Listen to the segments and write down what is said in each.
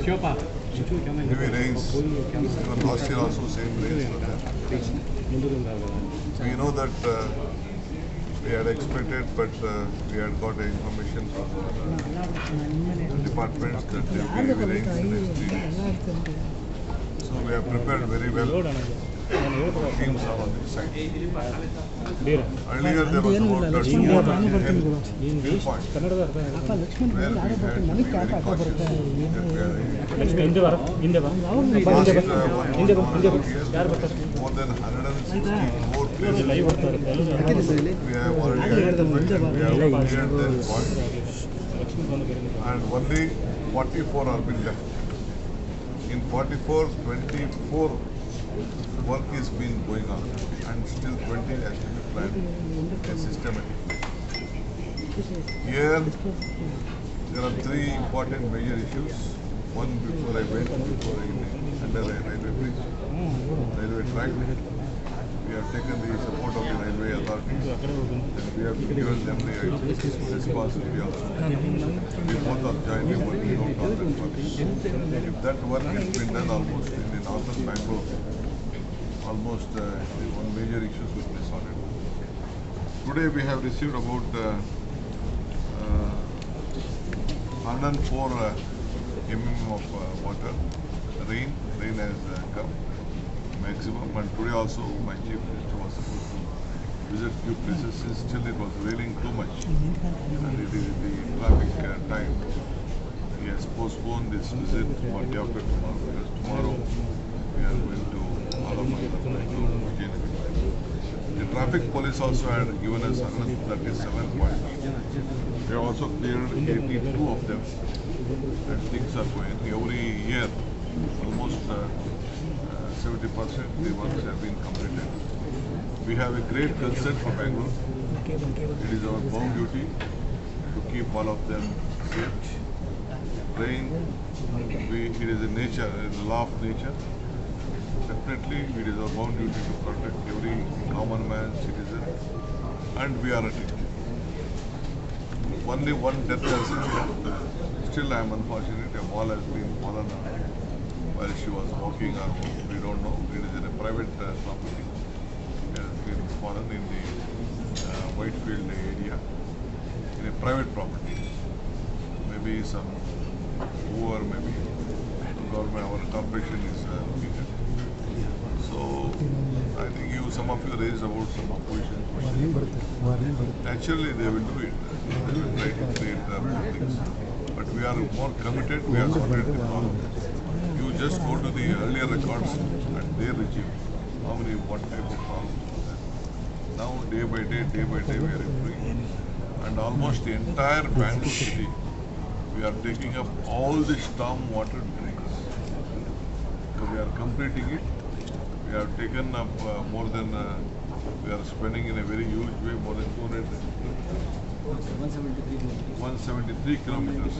heavy rains. Even last year also same rains were there. We know that we had expected, but we had got information from our departments that there will be heavy rains in the next 3 days. So we have prepared very well. Teams are on this side. Earlier there was about 10 viewpoints where we had to be very cautious. More than 164 places we have already identified. We have cleared their points, and only 44 are been left. In 44, 24 work is been going on, and still 20 has to be planned systematically. Here there are 3 important major issues. One before I went, under the railway bridge, railway track. We have taken the support of the railway authorities, and we have given them the responsibility also. We both are jointly working out on that work. If that work has been done almost in the northern Bangalore, almost one major issue will be sorted. Today we have received about 104 mm of water. Rain has come maximum, and today also my chief minister was supposed to visit few places. Since still it was raining too much, and it is the traffic time. He has postponed this visit for day after tomorrow, because tomorrow we are going to the traffic police also had given us 137 points. We have also cleared 82 of them, and things are going. Every year, almost 70% the works have been completed. We have a great concern for Bangalore. It is our bound duty to keep all of them safe. Rain, it is a nature, it is a law of nature. Definitely, it is our bound duty to protect every common man, citizen, and we are at it. Only one death has been. Still, I am unfortunate. A wall has been fallen while she was walking, or we don't know. It is in a private property. It has been fallen in the Whitefield area, in a private property. Maybe some poor, maybe government, our corporation is looking at it. So, I think some of you raised about some opposition questions. Naturally, they will do it. They will try to create more things. But we are more committed, we are sorted the problem. You just go to the earlier records and their regime. How many, what type of problems was there. Now, day by day, we are improving. And almost the entire Bangalore city, we are taking up all the storm water drains. So, we are completing it. We have taken up more than, we are spending in a very huge way, more than 173 kilometers.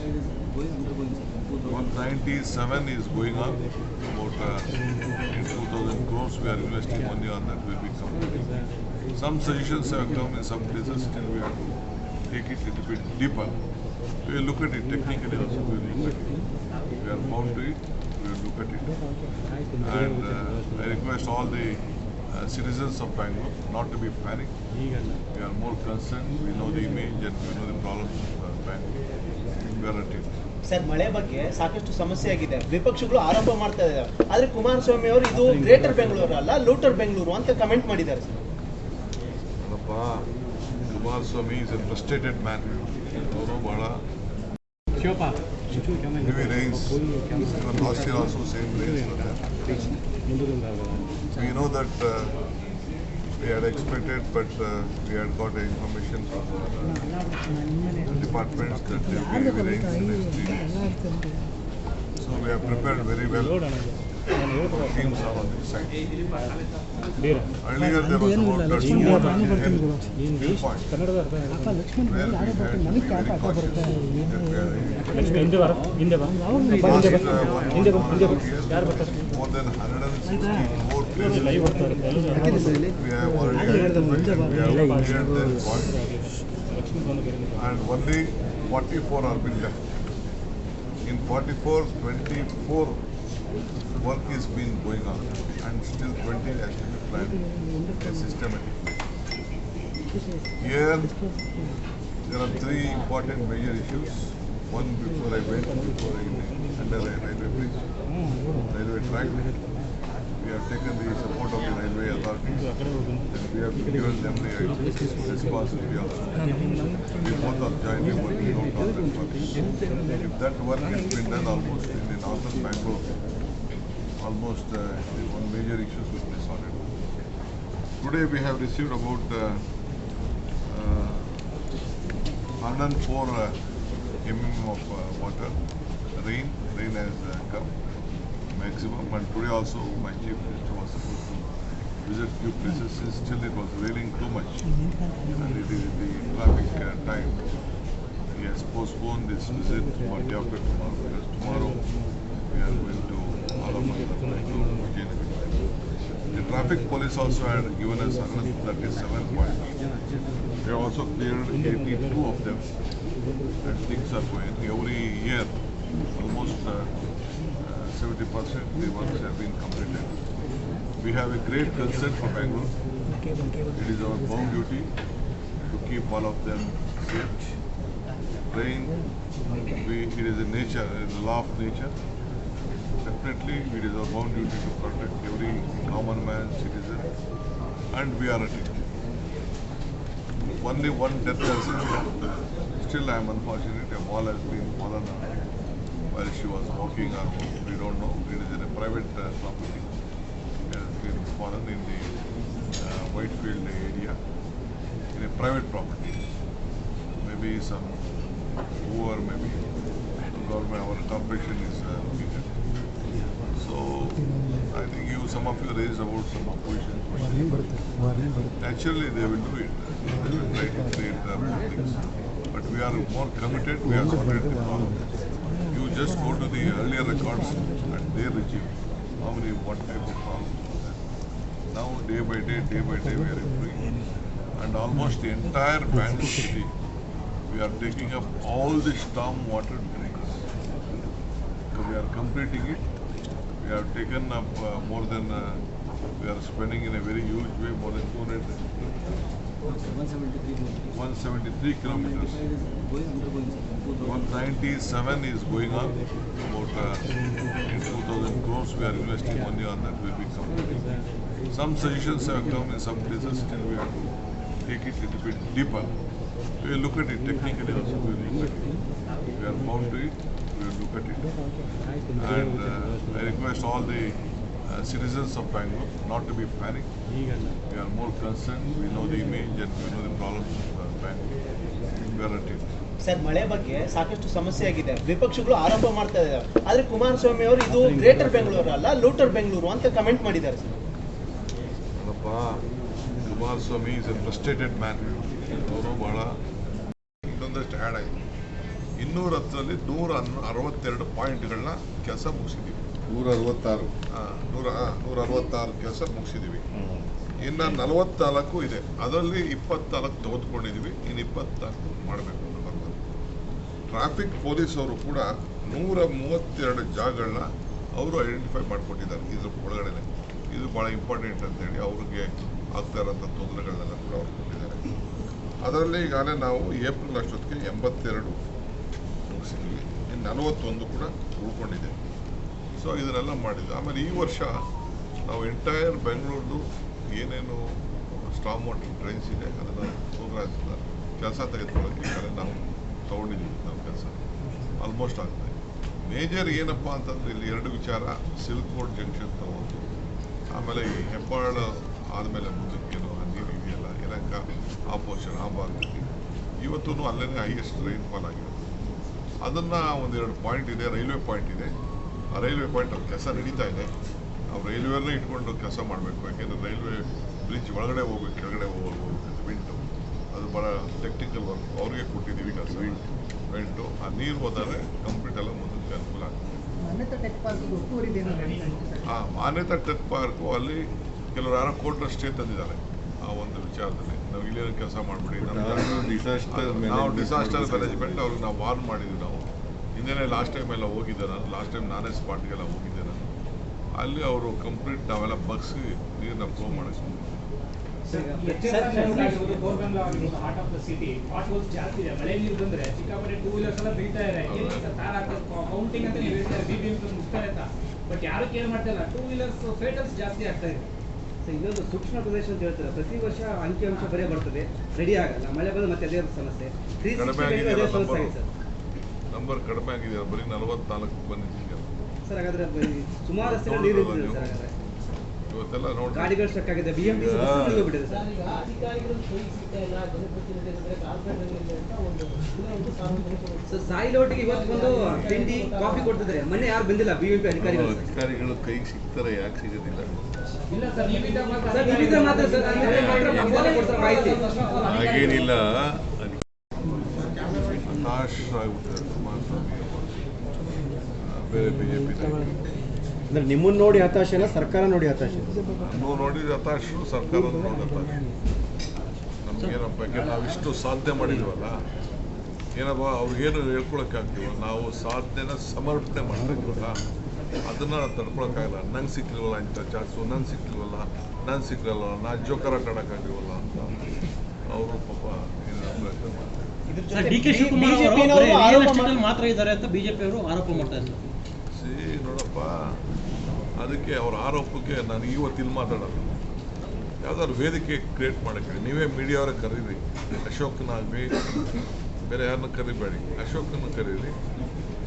197 is going on. About in 2,000 crores we are investing money on that, will be completed. Some suggestions have come in some places, still we have to take it a little bit deeper. We will look at it technically also, we will look at it. We are bound to it. We will look at it. And I request all the citizens of Bangalore not to be panicked. We are more concerned. We know the image and we know the problems of Bangalore. We are at it. Sir, ಮಳೆ ಬಗ್ಗೆ ಸಾಕಷ್ಟು ಸಮಸ್ಯೆ ಆಗಿದೆ. ವಿಪಕ್ಷಗಳು ಆರೋಪ ಮಾಡ್ತಾ ಇದ್ದಾರೆ. ಆದರೆ ಕುಮಾರಸ್ವಾಮಿ ಅವರು ಇದು ಗ್ರೇಟರ್ ಬೆಂಗಳೂರು ಅಲ್ಲ, ಲೂಟರ್ ಬೆಂಗಳೂರು ಅಂತ ಕಮೆಂಟ್ ಮಾಡಿದ್ದಾರೆ ಸರ್. ಅಲ್ಲಪ್ಪ, Kumaraswamy is a frustrated man. ಅವರು ಬಹಳ heavy rains. Even last year also same rains were there. We know that we had expected, but we had got information from our departments that there will be heavy rains in the next 3 days. So we have prepared very well. Teams are on this side. Earlier there was about 10 viewpoints where we had to be very cautious. More than 164 places we have already identified. We have cleared their points, and only 44 are been left. In 44, 24 work is been going on, and still 20 has to be planned systematically. Here, there are three important major issues. One before I went, under a railway bridge, railway track. We have taken the support of the railway authorities and we have given them the responsibility also. We both are jointly working out on that work. If that work has been done almost in the northern Bangalore, almost the one major issues will be sorted. Today we have received about 104 mm of water. Rain has come maximum, and today also my chief minister was supposed to visit few places. Still it was raining too much, and it is the traffic time. He has postponed this visit for day after tomorrow, because tomorrow we are going to Vijayanagar. The traffic police also had given us 137 points. We have also cleared 82 of them, and things are going. Every year, almost 70% the works have been completed. We have a great concern for Bangalore. It is our bound duty to keep all of them safe. Rain, it is a nature, it is a law of nature. Definitely, it is our bound duty to protect every common man, citizen, and we are at it. Only one death has happened. Still, I am unfortunate. A wall has been fallen on her while she was walking or we don't know. It is in a private property. It has been fallen in the Whitefield area, in a private property. Maybe some maybe government, our corporation is looking at. So I think some of you raised about some opposition questions. Naturally, they will do it. They will try to create more things. But we are more committed. We are sorted the problem. You just go to the earlier records and their regime. How many, what type of problems was there? Now, day by day, we are improving. And almost the entire Bangalore city, we are taking up all the storm water drains. So we are completing it. We have taken up more than, we are spending in a very huge way, more than 173 kilometers. 197 is going on. About 2,000 crores we are investing money on that will be completed. Some suggestions have come in some places, still we have to take it a little bit deeper. We will look at it technically also, we will look at it. We are bound to it, we will look at it. And I request all the citizens of Bangalore not to be panicked. We are more concerned, we know the image and we know the problems of Bangalore. We are at it. Sir, ಮಳೆ ಬಗ್ಗೆ ಸಾಕಷ್ಟು ಸಮಸ್ಯೆ ಆಗಿದೆ. ವಿಪಕ್ಷಗಳು ಆರೋಪ ಮಾಡ್ತಾ ಇದ್ದಾರೆ. ಆದ್ರೆ ಕುಮಾರಸ್ವಾಮಿ ಅವರು ಇದು ಗ್ರೇಟರ್ ಬೆಂಗಳೂರು ಅಲ್ಲ, ಲೂಟರ್ ಬೆಂಗಳೂರು ಅಂತ ಕಮೆಂಟ್ ಮಾಡಿದ್ದಾರೆ sir. Kumaraswamy is A frustrated man. ಅವರು ಬಹಳ ಇನ್ನೊಂದಷ್ಟು ಆ್ಯಡ್ ಆಯಿತು. 210ರಲ್ಲಿ 162 ಪಾಯಿಂಟ್ಗಳನ್ನ ಕೆಲಸ ಮುಗಿಸಿದ್ದೀವಿ. 166 ಕೆಲಸ ಮುಗಿಸಿದ್ದೀವಿ. ಇನ್ನು 44 ಇದೆ. ಅದರಲ್ಲಿ 24 ತೆಗೆದುಕೊಂಡಿದ್ದೀವಿ. ಇನ್ನು 24 ಮಾಡಬೇಕು ಅಂತ ಬರ್ತದೆ. ಟ್ರಾಫಿಕ್ ಪೊಲೀಸ್ ಅವರು ಕೂಡ 132 ಜಾಗಗಳನ್ನ ಅವರು ಐಡೆಂಟಿಫೈ ಮಾಡಿಕೊಟ್ಟಿದ್ದಾರೆ. ಇದ್ರ ಒಳಗಡೆ ಇದು ಭಾಳ ಇಂಪಾರ್ಟೆಂಟ್ ಅಂತೇಳಿ ಅವ್ರಿಗೆ ಆಗ್ತಾ ಇರೋಂಥ ತೊಂದರೆಗಳನ್ನೆಲ್ಲ ಕೂಡ ಅವ್ರು ಕೊಟ್ಟಿದ್ದಾರೆ. ಅದರಲ್ಲಿ ಈಗಾಗಲೇ ನಾವು ಏಪ್ರಿಲ್ ಅಷ್ಟೊತ್ತಿಗೆ 82 ಮುಗಿಸಿದ್ವಿ. ಇನ್ನು 41 ಕೂಡ ಉಳ್ಕೊಂಡಿದೆ. ಸೊ ಇದನ್ನೆಲ್ಲ ಮಾಡಿದ್ವಿ. ಆಮೇಲೆ ಈ ವರ್ಷ ನಾವು ಎಂಟೈರ್ ಬೆಂಗಳೂರು ಏನೇನು ಸ್ಟಾಮ್ ವಾಟರ್ ಡ್ರೈನ್ಸ್ ಇದೆ ಅದನ್ನು ಪ್ರೋಗ್ರಾಮ್ನ ಕೆಲಸ ತೆಗೆದುಕೊಳ್ಳೋಕ್ಕೆ ಈಗಾಗಲೇ ನಾವು ತೊಗೊಂಡಿದ್ದೀವಿ. ನಮ್ಮ ಕೆಲಸ ಆಲ್ಮೋಸ್ಟ್ ಆಗ್ತದೆ. ಮೇಜರ್ ಏನಪ್ಪ ಅಂತಂದರೆ ಇಲ್ಲಿ 2 ವಿಚಾರ. ಸಿಲ್ಕ್ ಬೋರ್ಡ್ ಜಂಕ್ಷನ್ ತಗೊಂಡು ಆಮೇಲೆ ಈ ಹೆಬ್ಬಾಳ ಆದಮೇಲೆ ಮುಂದಕ್ಕೇನು ನೀರು ಇದೆಯಲ್ಲ ಯಲಹಂಕ ಆ ಪೋರ್ಷನ್ ಆ ಭಾಗದಲ್ಲಿ ಇವತ್ತೂ ಅಲ್ಲೇ ಹೈಯೆಸ್ಟ್ ರೈನ್ಫಾಲ್ ಆಗಿದೆ. ಅದನ್ನು 1-2 ಪಾಯಿಂಟ್ ಇದೆ, ರೈಲ್ವೆ ಪಾಯಿಂಟ್ ಇದೆ. ಆ ರೈಲ್ವೆ ಪಾಯಿಂಟ್ ಅವ್ರ ಕೆಲಸ ನಡೀತಾ ಇದೆ. ನಾವು ರೈಲ್ವೆಯನ್ನೇ ಇಟ್ಕೊಂಡು ಕೆಲಸ ಮಾಡಬೇಕು. ಯಾಕೆಂದರೆ ರೈಲ್ವೆ ಬ್ರಿಡ್ಜ್ ಒಳಗಡೆ ಹೋಗ್ಬೇಕು, ಕೆಳಗಡೆ ಹೋಗ್ಬೇಕಂತ ವಿಂಟು ಅದು ಭಾಳ ಟೆಕ್ನಿಕಲ್ ವರ್ಕ್ ಅವ್ರಿಗೆ ಕೊಟ್ಟಿದ್ದೀವಿ ಕೆಲಸ. ವಿಂಟು ಆ ನೀರು ಹೋದರೆ ಕಂಪ್ಲೀಟ್ ಎಲ್ಲ ಮುಂದಕ್ಕೆ ಅನುಕೂಲ ಆಗ್ತದೆ. ಮಾನ್ಯತಾ ಟೆಕ್ ಪಾರ್ಕು ಅಲ್ಲಿ ಕೆಲವರು ಯಾರೋ ಕೋರ್ಟ್ನ ಸ್ಟೇ ತಂದಿದ್ದಾರೆ ಆ ಒಂದು ವಿಚಾರದಲ್ಲಿ. ನಾವು ಇಲ್ಲೇನು ಕೆಲಸ ಮಾಡಿಬಿಡಿ, ನಾವು ಡಿಸಾಸ್ಟರ್ ಮ್ಯಾನೇಜ್ಮೆಂಟ್ ಅವ್ರಿಗೆ ನಾವು ವಾರ್ನ್ ಮಾಡಿದ್ವಿ. ನಾವು ಹಿಂದೆನೇ ಲಾಸ್ಟ್ ಟೈಮ್ ಎಲ್ಲ ಹೋಗಿದ್ದೆ ನಾನು. ಲಾಸ್ಟ್ ಟೈಮ್ ನಾನೇ ಸ್ಪಾಟ್ಗೆಲ್ಲ ಹೋಗಿದ್ದೆ ನಾನು. ಅಲ್ಲಿ ಅವರು ಕಂಪ್ಲೀಟ್ ನಾವೆಲ್ಲ ಬಗ್ಸಿ ನೀರನ್ನ ಫ್ಲೋ ಮಾಡಿಸ್ತೀವಿ. ಮಳೆ ನೀರು ಬಂದ್ರೆ ಸಿಕ್ಕಾಪಟ್ಟೆ ಟೂ ವೀಲರ್ಸ್ ಎಲ್ಲ ಬೀಳ್ತಾ ಇದೆ. ಕೌಂಟಿಂಗ್ ಅಂತ ನೀವು ಹೇಳ್ತಾರೆ BBMP ಮುಗ್ತಾರೆ ಅಂತ, ಬಟ್ ಯಾರು ಕೇರ್ ಮಾಡ್ತಾ ಇಲ್ಲ. ಟೂ ವೀಲರ್ಸ್ ಫೇಟಲ್ಸ್ ಜಾಸ್ತಿ ಆಗ್ತಾ ಇದೆ. ಇನ್ನೊಂದು ಸೂಕ್ಷ್ಮ ಪ್ರದೇಶ ಅಂತ ಹೇಳ್ತಾರೆ, ಪ್ರತಿ ವರ್ಷ ಅಂಕಿಅಂಶ ಬರೇ ಬರ್ತದೆ, ರೆಡಿ ಆಗಲ್ಲ, ಮಳೆ ಬಂದು ಮತ್ತೆ ಅದೇ ಸಮಸ್ಯೆ. ಕಡಿಮೆ ಆಗಿದೆಯಲ್ಲ ನಂಬರ್ ಕಡಿಮೆ ಆಗಿದೆಯಲ್ಲ, ಬರೀ 44 ಬಂದಿದ್ದೀಯಲ್ಲ ಸರ್. ಹಾಗಾದ್ರೆ ಸುಮಾರು ರಸ್ತೆಗಳು ನೀರು ಇರ್ತದೆ ಸರ್. ಹಾಗಾದ್ರೆ ಇವತ್ತೆಲ್ಲ ನೋಡಿ ಗಾಡಿಗಳು ಸ್ಟಕ್ ಆಗಿದೆ, BMP ಹೋಗ್ಬಿಟ್ಟಿದೆ ಸರ್. ಸರ್ ಸಾಯಿಲ್ ಒಟ್ಟಿಗೆ ಇವತ್ತು ಬಂದು ತಿಂಡಿ ಕಾಫಿ ಕೊಡ್ತಿದ್ದಾರೆ, ಮೊನ್ನೆ ಯಾರು ಬಂದಿಲ್ಲ BMP ಅಧಿಕಾರಿಗಳು. ಅಧಿಕಾರಿಗಳು ಕೈಗೆ ಸಿಗ್ತಾರೆ, ಯಾಕೆ ಸಿಗೋದಿಲ್ಲ? ಇಲ್ಲ ಸರ್, ನೀವಿದ್ದಾಗ ಮಾತ್ರ ಸರ್ ನೀವಿದ್ರೆ ಮಾತ್ರ ಸರ್, ಮಾತ್ರ ಕೊಡ್ತಾರೆ ಮಾಹಿತಿ. ಹಾಗೇನಿಲ್ಲ, ಹತಾಶ ಆಗ್ಬಿಟ್ಟಿದೆ ಕುಮಾರಸ್ವಾಮಿ ಬೇರೆ BJP ಅಂದ್ರೆ ನಿಮ್ಮನ್ನು ನೋಡಿ ಹತಾಶೆನ, ಸರ್ಕಾರ ನೋಡಿ ಹತಾಶೆ? ನಾವು ನೋಡಿದ ಹತಾಶರು, ಸರ್ಕಾರ ನೋಡಿ ಹತಾಶ. ನಮ್ಗೇನಪ್ಪ, ಯಾಕೆ ನಾವಿಷ್ಟು ಸಾಧನೆ ಮಾಡಿದ್ವಲ್ಲ, ಏನಪ್ಪ ಅವ್ರಿಗೇನು ಹೇಳ್ಕೊಳಕ್ಕಾಗ್ತೀವ? ನಾವು ಸಾಧನೆನ ಸಮರ್ಪಣೆ ಮಾಡ್ತಿದ್ವಲ್ಲ, ಅದನ್ನು ತಡ್ಕೊಳಕ್ಕಾಗಲ್ಲ. ನಂಗೆ ಸಿಕ್ಕಿಲ್ವಲ್ಲ ಇಂಥ ಚಾನ್ಸು, ನಂಗೆ ಸಿಕ್ಕಿಲ್ವಲ್ಲ, ನಾನು ಸಿಕ್ಕಲ್ಲ, ನಾನು ಜೋಕರಾಟ ಆಡೋಕ್ಕಾಗಿಲ್ವಲ್ಲ ಅಂತ ಅವರು ಪಾಪ ಏನು ಮಾಡ್ತಾರೆ. DK ಶಿವಕುಮಾರ್ ಅವರು ರಿಯಲ್ ಎಸ್ಟೇಟ್ ಮಾತ್ರ ಇದ್ದಾರೆ ಅಂತ BJP ಅವರು ಆರೋಪ ಮಾಡ್ತಾ ಇದ್ದಾರೆ. ನೋಡಪ್ಪ, ಅದಕ್ಕೆ ಅವ್ರ ಆರೋಪಕ್ಕೆ ನಾನು ಇವತ್ತಿಲ್ಲಿ ಮಾತಾಡೋದು. ಯಾವ್ದಾದ್ರು ವೇದಿಕೆ ಕ್ರಿಯೇಟ್ ಮಾಡೋಕ್ಕೆ ನೀವೇ ಮೀಡಿಯಾವರೇ ಕರೀರಿ. ಅಶೋಕ್ನಾಗಲಿ ಬೇರೆ ಯಾರನ್ನ ಕರಿಬೇಡಿ, ಅಶೋಕನ ಕರೀರಿ,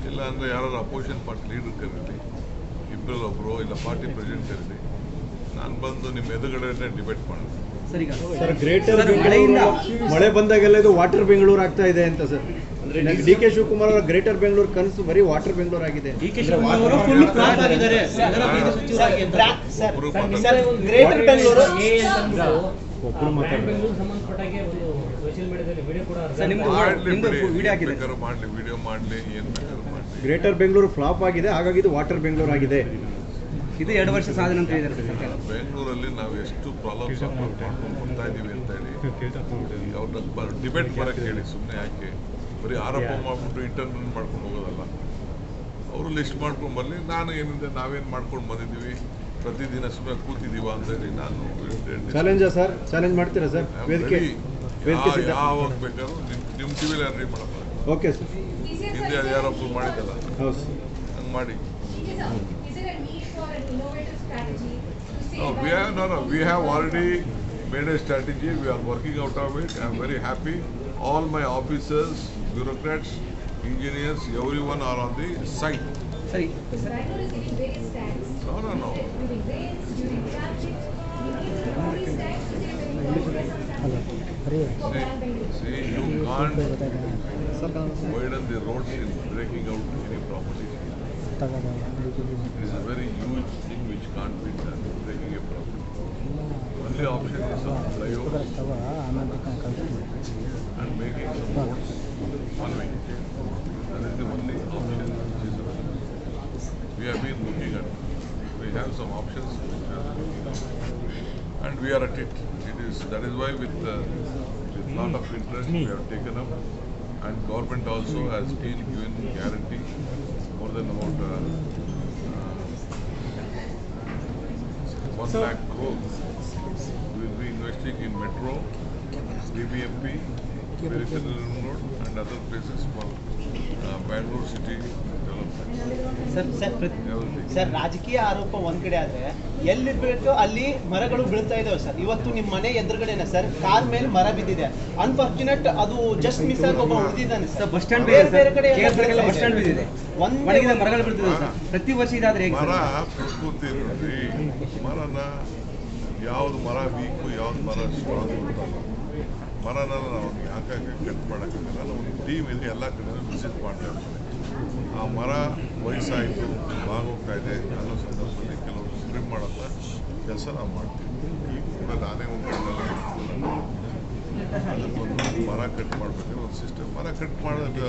ಇಲ್ಲ ಅಂದರೆ ಯಾರು ಅಪೋಸಿಷನ್ ಪಾರ್ಟಿ ಲೀಡರ್ ಕರೀರಿ, ಇಬ್ಬರಲ್ಲಿ ಒಬ್ಬರು, ಇಲ್ಲ ಪಾರ್ಟಿ ಪ್ರೆಸಿಡೆಂಟ್ ಕರೀರಿ. ನಾನು ಬಂದು ನಿಮ್ಮ ಎದುರುಗಡೆ ಡಿಬೇಟ್ ಮಾಡ್ತೀನಿ. ಸರ್ ಗ್ರೇಟರ್ ಮಳೆ ಬಂದಾಗೆಲ್ಲ ಇದು ವಾಟರ್ ಬೆಂಗಳೂರು ಆಗ್ತಾ ಇದೆ ಅಂತ ಸರ್. ಅಂದ್ರೆ DK ಶಿವಕುಮಾರ್ ಅವರ ಗ್ರೇಟರ್ ಬೆಂಗಳೂರು ಕನಸು ಬರೀ ವಾಟರ್ ಬೆಂಗಳೂರು ಆಗಿದೆ. DK ಶಿವಕುಮಾರ್ ಅವರು ಫುಲ್ ಫ್ಲಾಪ್ ಆಗಿದ್ದಾರೆ ಸಚಿವರಾಗಿ ಅಂತ. ಗ್ರೇಟರ್ ಬೆಂಗಳೂರು ಬೆಂಗಳೂರು ಸಂಬಂಧಪಟ್ಟಾಗೆ ಒಂದು ಸೋಷಿಯಲ್ ಮೀಡಿಯಾದಲ್ಲಿ ವಿಡಿಯೋ ಕೂಡ ಮಾಡಲಿ, ವಿಡಿಯೋ ಮಾಡಲಿ, ಏನು ಬೇಕಾದ್ರೂ ಮಾಡಲಿ. ಗ್ರೇಟರ್ ಬೆಂಗಳೂರು ಫ್ಲಾಪ್ ಆಗಿದೆ, ಹಾಗಾಗಿ ಇದು ವಾಟರ್ ಬೆಂಗಳೂರು ಆಗಿದೆ. ಇದು 2 ವರ್ಷ ಸಾಧನೆ ಅಂತ ಹೇಳಿದ್ದಾರೆ ಸರ್ಕಾರ. ಬೆಂಗಳೂರಲ್ಲಿ ನಾವು ಎಷ್ಟು ಪ್ರಾಬ್ಲಮ್ ಸಾಲ್ವ್ ಮಾಡ್ಕೊಂಡು ಬರ್ತಾ ಇದ್ದೀವಿ ಅಂತ ಹೇಳಿ ಅವ್ರನ್ನ ಡಿಬೇಟ್ ಮಾಡೋಕ್ಕೆ ಹೇಳಿ. ಸುಮ್ಮನೆ ಯಾಕೆ ಬರೀ ಆರೋಪ ಮಾಡಿಬಿಟ್ಟು ಇಂಟರ್ವ್ಯೂ ಮಾಡ್ಕೊಂಡು ಹೋಗೋದಲ್ಲ. ಅವರು ಲಿಸ್ಟ್ ಮಾಡ್ಕೊಂಡು ಬರಲಿ, ನಾನು ಏನಿದೆ ನಾವೇನು ಮಾಡ್ಕೊಂಡು ಬಂದಿದ್ದೀವಿ, ಪ್ರತಿದಿನ ಸುಮ್ಮನೆ ಕೂತಿದ್ದೀವ ಅಂತೇಳಿ ನಾನು ಚಾಲೆಂಜಾ ಸರ್? ಚಾಲೆಂಜ್ ಮಾಡ್ತೀರಾ ಸರ್? ವೇದಿಕೆ ಯಾವಾಗ ಬೇಕಾದ್ರೂ ನಿಮ್ಮ ಟಿವಿಲಿ ಯಾರು ಮಾಡಪ್ಪ. Okay sir. ಹಿಂದೆ ಅದು ಯಾರೊಬ್ಬರು ಮಾಡಿದ್ದಲ್ಲ, ಹೌದು ಸರ್, ಹಂಗೆ ಮಾಡಿ. Is there a need for an innovative strategy to see We have already made a strategy. We are working out of it. I am very happy. All my officers, bureaucrats, engineers, everyone are on the site. ಸರಿ Bangalore is getting various tags. No. During rains, during traffic, all these tags is there very important for Bangalore. See, you can't widen the roads in breaking out any property. It is a very huge thing which can't be done, breaking a property. Only option is of flyover and making some roads one way. That is the only option which is available. We have been looking at, we have some options which we are looking at, and we are at it. That is why with lot of interest we have taken up, and government also has been given guarantee more than about 1 lakh crore. We will be investing in metro, BBMP, Peripheral Road and other places for Bangalore city development. Sir ರಾಜಕೀಯ ಆರೋಪ ಒಂದ್ ಕಡೆ ಆದ್ರೆ ಎಲ್ಲಿ ಬೇಕೋ ಅಲ್ಲಿ ಮರಗಳು ಬೀಳ್ತಾ ಇದಾವೆ ಸರ್. ಇವತ್ತು ನಿಮ್ಮ ಮನೆ ಎದುರುಗಡೆನೆ ಸರ್ ಕಾರ್ ಮೇಲೆ ಮರ ಬಿದ್ದಿದೆ. ಅನ್ಫಾರ್ಚುನೇಟ್ ಅದು ಜಸ್ಟ್ ಮಿಸ್ ಆಗಿ ಒಬ್ಬ ಉಳಿದಿದ್ದಾನೆ ಸರ್. ಬಸ್ ಸ್ಟ್ಯಾಂಡ್ ಬೇರೆ ಕಡೆ ಬಸ್ ಸ್ಟ್ಯಾಂಡ್ ಬಿದ್ದಿದೆ, ಒಣಗಿದ ಮರಗಳು ಬೀಳ್ತಿದೆ ಸರ್. ಪ್ರತಿ ವರ್ಷ ಇದಾದ್ರೆ ಹೇಗೆ ಮರ ಪ್ರಕೃತಿ ನೋಡ್ರಿ, ಮರನ ಯಾವ್ದು ಮರ ವೀಕು ಯಾವ್ದು ಮರ ಸ್ಟ್ರಾಂಗ್ ಇರ್ತಲ್ಲ. ಮರನ ನಾವು ಯಾಕೆ ಕಟ್ ಮಾಡೋಕ್ಕಾಗಲ್ಲ. ನಮ್ಮ ಟೀಮ್ ಇದೆ, ಎಲ್ಲ ಕಡೆ ವಿಸಿಟ್ ಮಾಡ್ತಾ ಇರ್ತಾರೆ. ಆ ಮರ ವಯಸ್ಸಾಯಿತು ಬಾಗೋಗ್ತಾ ಇದೆ ಅನ್ನೋ ಸಂದರ್ಭದಲ್ಲಿ ಕೆಲವರು ಟ್ರಿಮ್ ಮಾಡೋಂಥ ಕೆಲಸ ನಾವು ಮಾಡ್ತೀವಿ. ಈಗ ಕೂಡ ನಾನೇ ಒಂದು ಅದಕ್ಕೊಂದು ಮರ ಕಟ್ ಮಾಡಬೇಕಾದ್ರೆ ಒಂದು ಸಿಸ್ಟಮ್, ಮರ ಕಟ್ ಮಾಡೋದು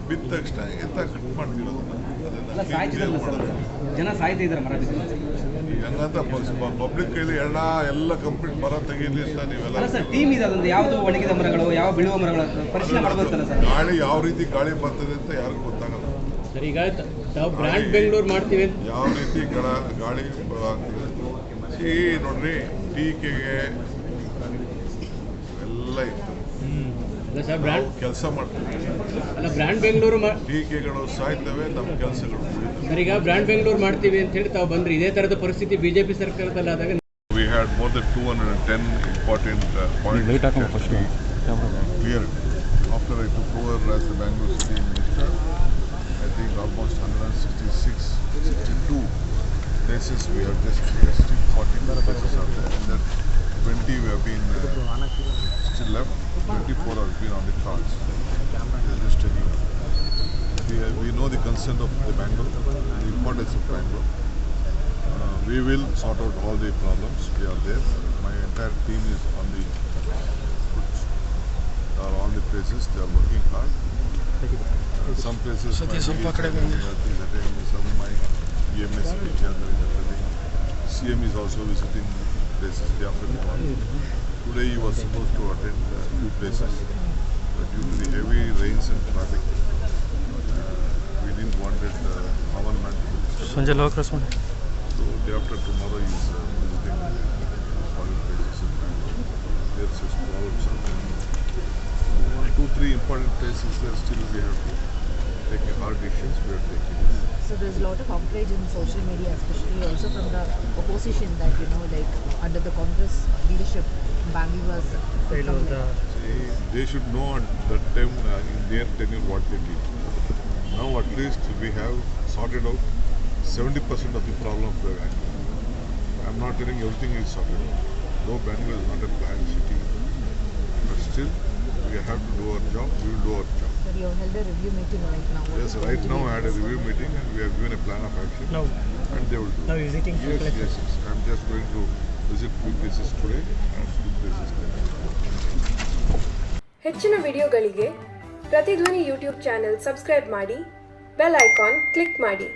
ಬಿದ್ದ ತಕ್ಷಣ ಎತ್ತ ಕಟ್ ಮಾಡ್ತಿರೋದನ್ನ ಅದನ್ನು ಮಾಡೋದು. ಜನ ಸಾಯ್ತಾ ಇದ್ದಾರೆ ಮರ ಬಿದ್ದು. ಹಂಗಂತ ಪಬ್ಲಿಕ್ ಕೈಲಿ ಎಲ್ಲ ಕಂಪ್ಲೀಟ್ ಮರ ತೆಗೀಲಿ ಅಂತ ನೀವೆಲ್ಲ ಸರ್ ಟೀಮ್ ಇದೆ, ಅದೊಂದು ಯಾವುದು ಒಣಗಿದ ಮರಗಳು ಯಾವ ಬೀಳುವ ಮರಗಳು ಪರಿಶೀಲನೆ ಮಾಡಬೇಕಲ್ಲ ಸರ್. ಗಾಳಿ ಯಾವ ರೀತಿ ಗಾಳಿ ಬರ್ತದೆ ಅಂತ ಯಾರಿಗೂ ಗೊತ್ತಾಗಲ್ಲ. ಸರ್ ಈಗ ನಾವು ಬ್ರ್ಯಾಂಡ್ ಬೆಂಗಳೂರು ಮಾಡ್ತೀವಿ ಅಂತ ಯಾವ ರೀತಿ ಗಾಳಿ ಆಗ್ತಿದೆ ನೋಡ್ರಿ, ಟೀಕೆಗೆ ಎಲ್ಲ ಇತ್ತು. ಅಲ್ಲ ಸರ್ ಬ್ರ್ಯಾಂಡ್ ಕೆಲಸ ಮಾಡ್ತೀವಿ, ಅಲ್ಲ ಬ್ರ್ಯಾಂಡ್ ಬೆಂಗಳೂರು ಟೀಕೆಗಳು ಸಾಯ್ತವೆ, ನಮ್ಮ ಕೆಲಸಗಳು ಸರ್ ಈಗ ಬ್ರ್ಯಾಂಡ್ ಬೆಂಗಳೂರು ಮಾಡ್ತೀವಿ ಅಂತ ಹೇಳಿ ತಾವು ಬಂದ್ರಿ. ಇದೇ ಥರದ ಪರಿಸ್ಥಿತಿ BJP ಸರ್ಕಾರದಲ್ಲಾದಾಗ We had more than 210 important points cleared. After I took over as the Bangalore City Minister, I think almost 166, 62 places we have just cleared. Still 40 places are there, and that 20 we have been still left. 24 have been on the cards. They are just taking. We know the concern of the Bangalore, the importance of Bangalore. We will sort out all the problems. We are there. My entire team is on the are all the places. They are working hard. Some places my DSI is attending. Some my EMS is attending. CM is also visiting places day after tomorrow. Today he was supposed to attend a few places, but due to the heavy rains and traffic, we didn't want it government to disturb. So day after tomorrow he is visiting all the places in Bangalore. There's his problems. 2-3 important places there still we have to take hard decisions. We are taking. So there's a lot of outrage in social media, especially also from the opposition, that like under the Congress leadership, Bangalore was. See, they should know at that time in their tenure what they did. Now at least we have sorted out 70% of the problem of the Bangalore. I'm not telling everything is sorted out. Though Bangalore is not a planned city, but still we have to do our job. We will do our job. But you held a review meeting right now. Yes, right now I had a review meeting and we have given a plan of action. No. And they will do. Now you're visiting Yes, yes, yes. I'm just going to visit few places today and few places later. ಹೆಚ್ಚಿನ ವಿಡಿಯೋಗಳಿಗೆ ಪ್ರತಿಧ್ವನಿ YouTube channel subscribe ಮಾಡಿ, bell icon click ಮಾಡಿ.